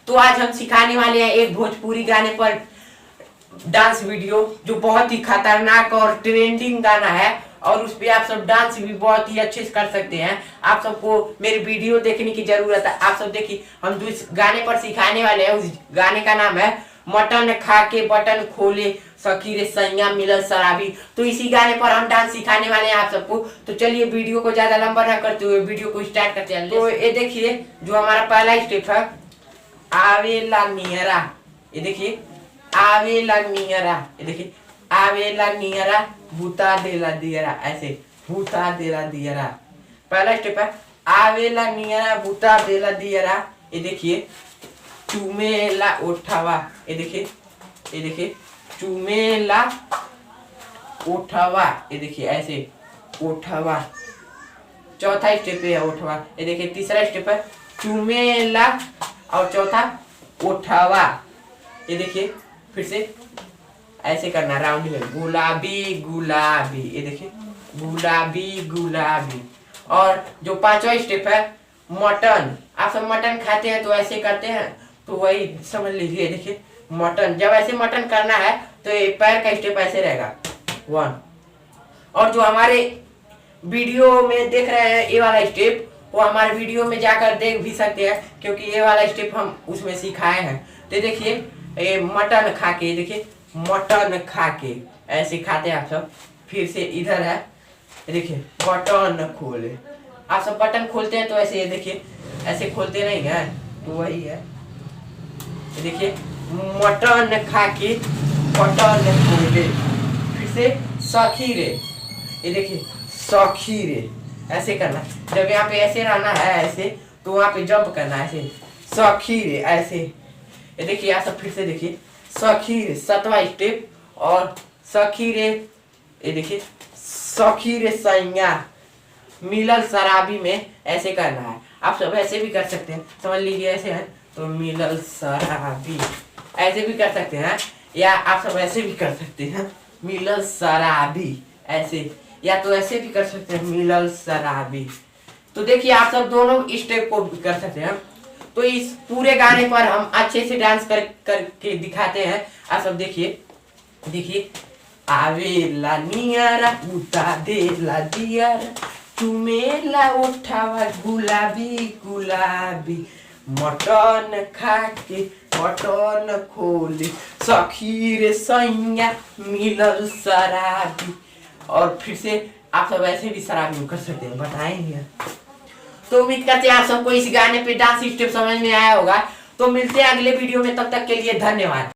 तो आज हम सिखाने वाले हैं एक भोजपुरी गाने पर डांस वीडियो जो बहुत ही खतरनाक और ट्रेंडिंग गाना है और उस पे आप सब डांस भी बहुत ही अच्छे से कर सकते हैं। आप सबको मेरी वीडियो देखने की जरूरत है। आप सब देखिए, हम जो इस गाने पर सिखाने वाले हैं उस गाने का नाम है मटन खा के बटन खोले सखी रे सैया मिलल शराबी। तो इसी गाने पर हम डांस सिखाने वाले हैं आप सबको। तो चलिए वीडियो को ज्यादा लंबा ना करते हुए वीडियो को स्टार्ट करते हैं। तो ये देखिए जो हमारा पहला स्टेप है आवेला नियरा, ये देखिए आवेला नियरा, ये देखिए आवेला नियरा भूता देला दियरा, ऐसे भूता देला दियरा। पहला स्टेप है आवेला नियरा भूता देला दियरा। ये देखिए चुमेला उठावा, ये देखिए चुमेला उठावा, ये देखिए ऐसे उठावा। चौथा स्टेप है उठावा। ये देखिए तीसरा स्टेप है चुमेला और चौथा उठावा। ये देखिए फिर से ऐसे करना राउंड में गुलाबी गुलाबी, ये देखिए गुलाबी गुलाबी। और जो पांचवा स्टेप है मटन, आप सब मटन खाते हैं तो ऐसे करते हैं, तो वही समझ लीजिए। देखिए मटन, जब ऐसे मटन करना है तो ये पैर का स्टेप ऐसे रहेगा 1। और जो हमारे वीडियो में देख रहे हैं ये वाला स्टेप, वो हमारे वीडियो में जाकर देख भी सकते हैं क्योंकि ये वाला स्टेप हम उसमें सिखाए हैं। तो देखिए ये मटन खा के, देखिए मटन खा के ऐसे खाते हैं आप सब। फिर से इधर है देखिए बटन खोले, आप सब बटन खोलते हैं तो ऐसे, ये देखिए ऐसे खोलते नहीं है तो वही है। ये देखिए मटन खा के बटन खोले। फिर से सखी रे, ये देखिए सखी रे ऐसे करना। जब यहाँ पे ऐसे रहना है ऐसे, तो वहाँ पे जंप करना है ऐसे सखी रे ऐसे। ये देखिए आप सब फिर से देखिए सखी रे, 7वां स्टेप। और सखी रे, ये देखिए सखी रे सैया मिलल शराबी में ऐसे करना है। आप सब ऐसे भी कर सकते हैं, समझ लीजिए ऐसे है तो मिलल शराबी ऐसे भी कर सकते हैं, या आप सब ऐसे भी कर सकते हैं मिलल शराबी ऐसे, या तो ऐसे भी कर सकते हैं मिलल शराबी। तो देखिए आप सब दोनों स्टेप को भी कर सकते हैं। तो इस पूरे गाने पर हम अच्छे से डांस करके दिखाते हैं। आप सब देखिए आवेला नियरा उता देला दियरा चुमेला उठावा गुलाबी गुलाबी मटन खा के बटन खोले सखी रे सैया मिलल शराबी। और फिर से आप सब ऐसे भी शराबी कर सकते हैं, बताएंगे। तो उम्मीद करते हैं आप सबको इस गाने पे डांस स्टेप समझ में आया होगा। तो मिलते हैं अगले वीडियो में, तब तक के लिए धन्यवाद।